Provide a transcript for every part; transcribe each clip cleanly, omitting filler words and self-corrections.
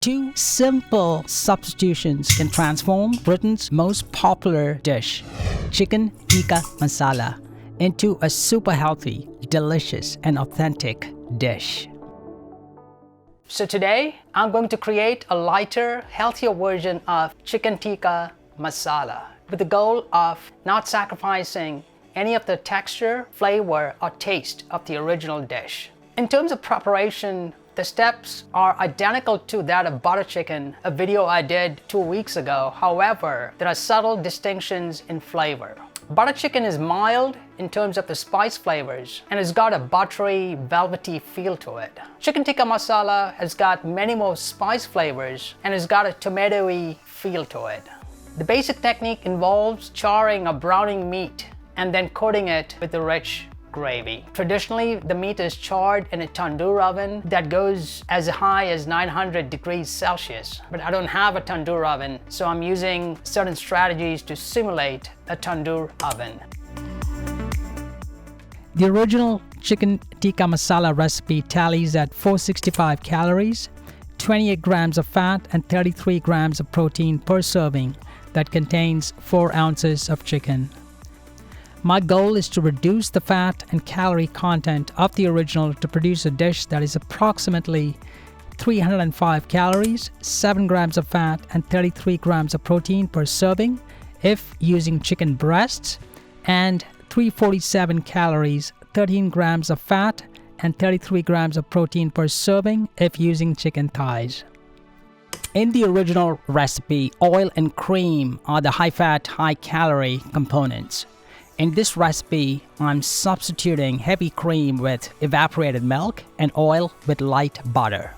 Two simple substitutions can transform Britain's most popular dish, chicken tikka masala, into a super healthy, delicious, and authentic dish. So today, I'm going to create a lighter, healthier version of chicken tikka masala with the goal of not sacrificing any of the texture, flavor, or taste of the original dish. In terms of preparation, the steps are identical to that of butter chicken, a video I did 2 weeks ago. However, there are subtle distinctions in flavor. Butter chicken is mild in terms of the spice flavors and has got a buttery, velvety feel to it. Chicken tikka masala has got many more spice flavors and has got a tomatoey feel to it. The basic technique involves charring or browning meat and then coating it with a rich gravy. Traditionally, the meat is charred in a tandoor oven that goes as high as 900 degrees Celsius. But I don't have a tandoor oven, so I'm using certain strategies to simulate a tandoor oven. The original chicken tikka masala recipe tallies at 465 calories, 28 grams of fat, and 33 grams of protein per serving that contains 4 ounces of chicken. My goal is to reduce the fat and calorie content of the original to produce a dish that is approximately 305 calories, 7 grams of fat, and 33 grams of protein per serving if using chicken breasts, and 347 calories, 13 grams of fat, and 33 grams of protein per serving if using chicken thighs. In the original recipe, oil and cream are the high-fat, high-calorie components. In this recipe, I'm substituting heavy cream with evaporated milk and oil with light butter.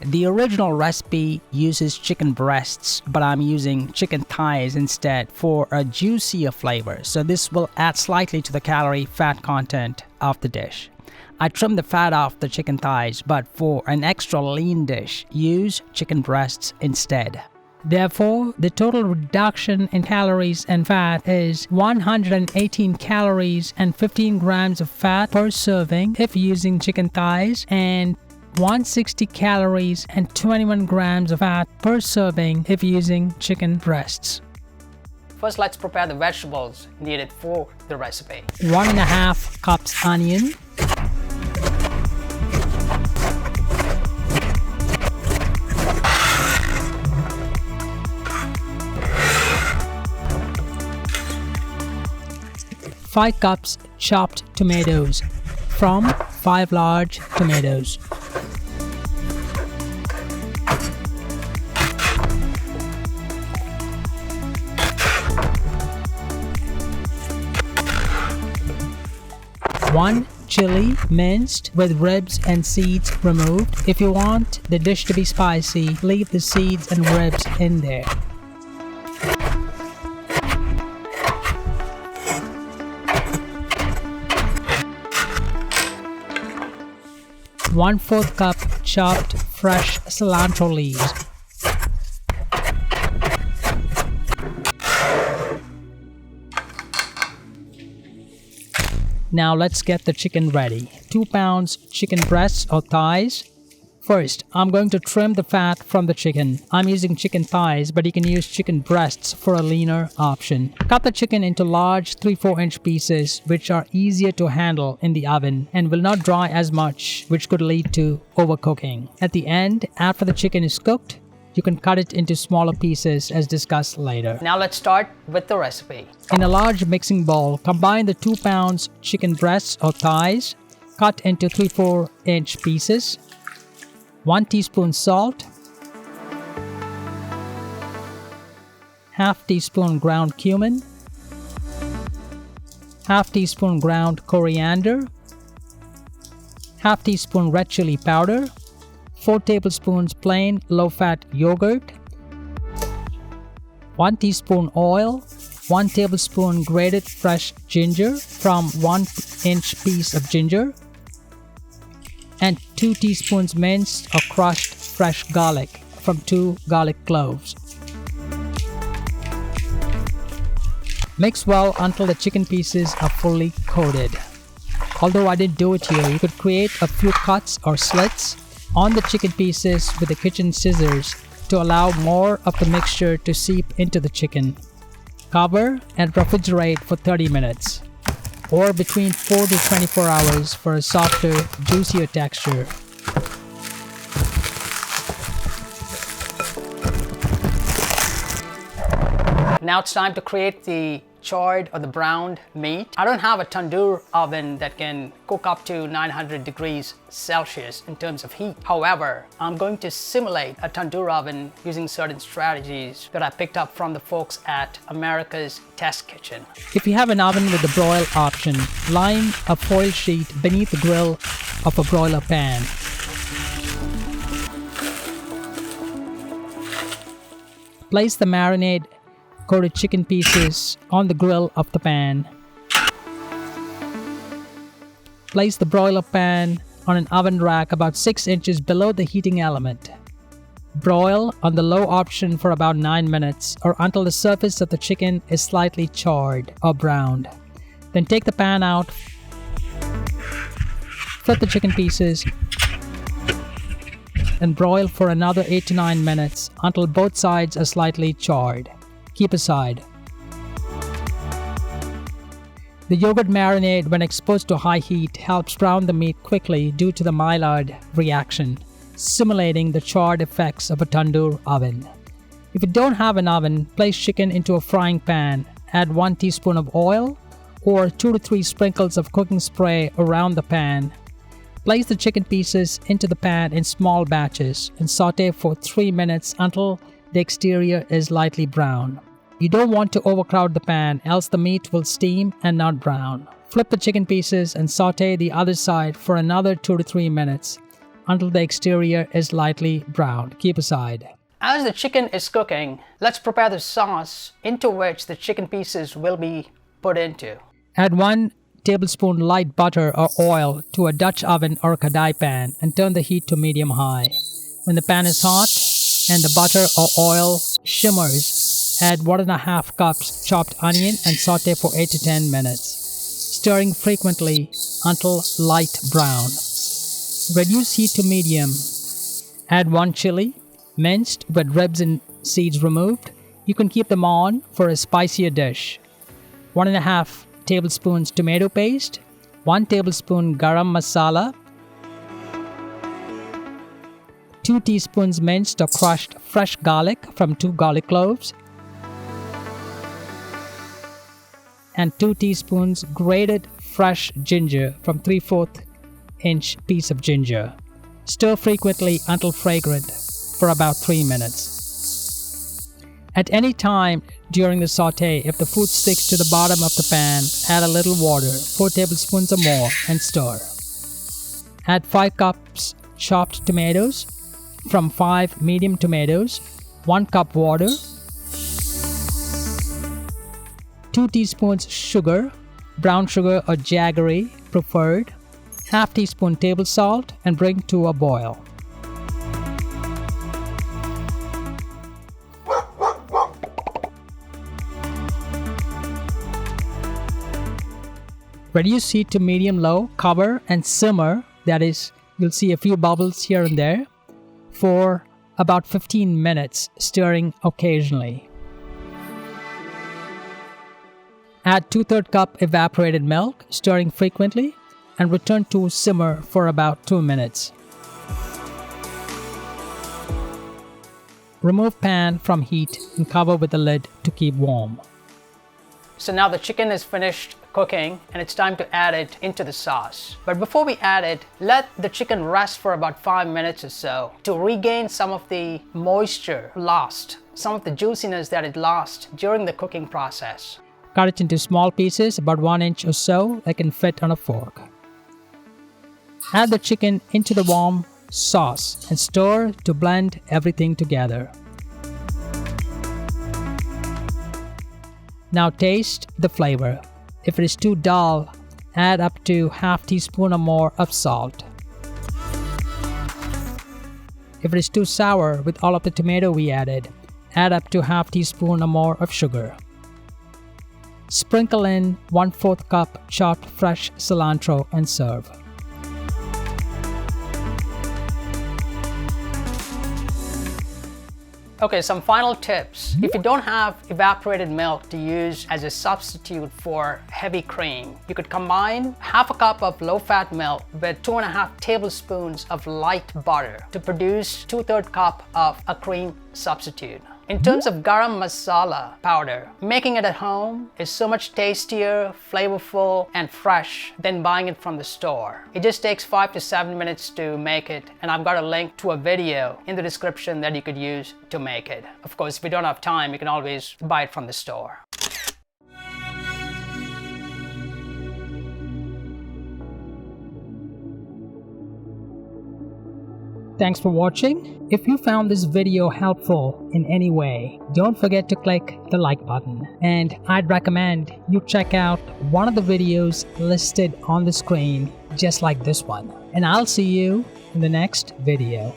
The original recipe uses chicken breasts, but I'm using chicken thighs instead for a juicier flavor, so this will add slightly to the calorie fat content of the dish. I trim the fat off the chicken thighs, but for an extra lean dish, use chicken breasts instead. Therefore, the total reduction in calories and fat is 118 calories and 15 grams of fat per serving if using chicken thighs, and 160 calories and 21 grams of fat per serving if using chicken breasts. First, let's prepare the vegetables needed for the recipe. 1.5 cups onion, 5 cups chopped tomatoes from 5 large tomatoes. One chili minced with ribs and seeds removed. If you want the dish to be spicy, leave the seeds and ribs in there. 1/4 cup chopped fresh cilantro leaves. Now let's get the chicken ready. 2 pounds chicken breasts or thighs. First, I'm going to trim the fat from the chicken. I'm using chicken thighs, but you can use chicken breasts for a leaner option. Cut the chicken into large 3-4 inch pieces, which are easier to handle in the oven and will not dry as much, which could lead to overcooking. At the end, after the chicken is cooked, you can cut it into smaller pieces as discussed later. Now let's start with the recipe. In a large mixing bowl, combine the 2 pounds chicken breasts or thighs, cut into 3-4 inch pieces, 1 teaspoon salt, half teaspoon ground cumin, half teaspoon ground coriander, half teaspoon red chili powder, 4 tablespoons plain low-fat yogurt, 1 teaspoon oil, 1 tablespoon grated fresh ginger from 1 inch piece of ginger, and 2 teaspoons minced or crushed fresh garlic from 2 garlic cloves. Mix well until the chicken pieces are fully coated. Although I didn't do it here, you could create a few cuts or slits on the chicken pieces with the kitchen scissors to allow more of the mixture to seep into the chicken. Cover and refrigerate for 30 minutes, or between 4 to 24 hours for a softer, juicier texture. Now it's time to create the charred or the browned meat. I don't have a tandoor oven that can cook up to 900 degrees Celsius in terms of heat. However, I'm going to simulate a tandoor oven using certain strategies that I picked up from the folks at America's Test Kitchen. If you have an oven with the broil option, line a foil sheet beneath the grill of a broiler pan. Place the marinade coated chicken pieces on the grill of the pan. Place the broiler pan on an oven rack about 6 inches below the heating element. Broil on the low option for about 9 minutes or until the surface of the chicken is slightly charred or browned. Then take the pan out, flip the chicken pieces, and broil for another 8 to 9 minutes until both sides are slightly charred. Keep aside. The yogurt marinade, when exposed to high heat, helps brown the meat quickly due to the Maillard reaction, simulating the charred effects of a tandoor oven. If you don't have an oven, place chicken into a frying pan, add 1 teaspoon of oil or 2 to 3 sprinkles of cooking spray around the pan. Place the chicken pieces into the pan in small batches and saute for 3 minutes until the exterior is lightly brown. You don't want to overcrowd the pan, else the meat will steam and not brown. Flip the chicken pieces and saute the other side for another 2 to 3 minutes until the exterior is lightly browned. Keep aside. As the chicken is cooking, let's prepare the sauce into which the chicken pieces will be put into. Add 1 tablespoon light butter or oil to a Dutch oven or kadai pan and turn the heat to medium-high. When the pan is hot and the butter or oil shimmers, add 1.5 cups chopped onion and saute for 8 to 10 minutes, stirring frequently until light brown. Reduce heat to medium. Add 1 chili, minced with ribs and seeds removed. You can keep them on for a spicier dish. 1.5 tablespoons tomato paste, 1 tablespoon garam masala, 2 teaspoons minced or crushed fresh garlic from 2 garlic cloves, and 2 teaspoons grated fresh ginger from 3/4 inch piece of ginger. Stir frequently until fragrant for about 3 minutes. At any time during the saute, if the food sticks to the bottom of the pan, add a little water, 4 tablespoons or more, and stir. Add 5 cups chopped tomatoes from 5 medium tomatoes, 1 cup water, 2 teaspoons sugar, brown sugar or jaggery preferred, half teaspoon table salt, and bring to a boil. Reduce heat to medium-low, cover and simmer, that is, you'll see a few bubbles here and there, for about 15 minutes, stirring occasionally. Add 2/3 cup evaporated milk, stirring frequently, and return to simmer for about 2 minutes. Remove pan from heat and cover with a lid to keep warm. So now the chicken is finished cooking and it's time to add it into the sauce. But before we add it, let the chicken rest for about 5 minutes or so to regain some of the moisture lost, some of the juiciness that it lost during the cooking process. Cut it into small pieces about 1 inch or so that can fit on a fork. Add the chicken into the warm sauce and stir to blend everything together. Now taste the flavor. If it is too dull, add up to half teaspoon or more of salt. If it is too sour with all of the tomato we added, add up to half teaspoon or more of sugar. Sprinkle in 1/4 cup chopped fresh cilantro and serve. Okay, some final tips. If you don't have evaporated milk to use as a substitute for heavy cream, you could combine half a cup of low-fat milk with 2.5 tablespoons of light butter to produce 2/3 cup of a cream substitute. In terms of garam masala powder, making it at home is so much tastier, flavorful, and fresh than buying it from the store. It just takes 5 to 7 minutes to make it, and I've got a link to a video in the description that you could use to make it. Of course, if you don't have time, you can always buy it from the store. Thanks for watching. If you found this video helpful in any way, don't forget to click the like button. And I'd recommend you check out one of the videos listed on the screen, just like this one. And I'll see you in the next video.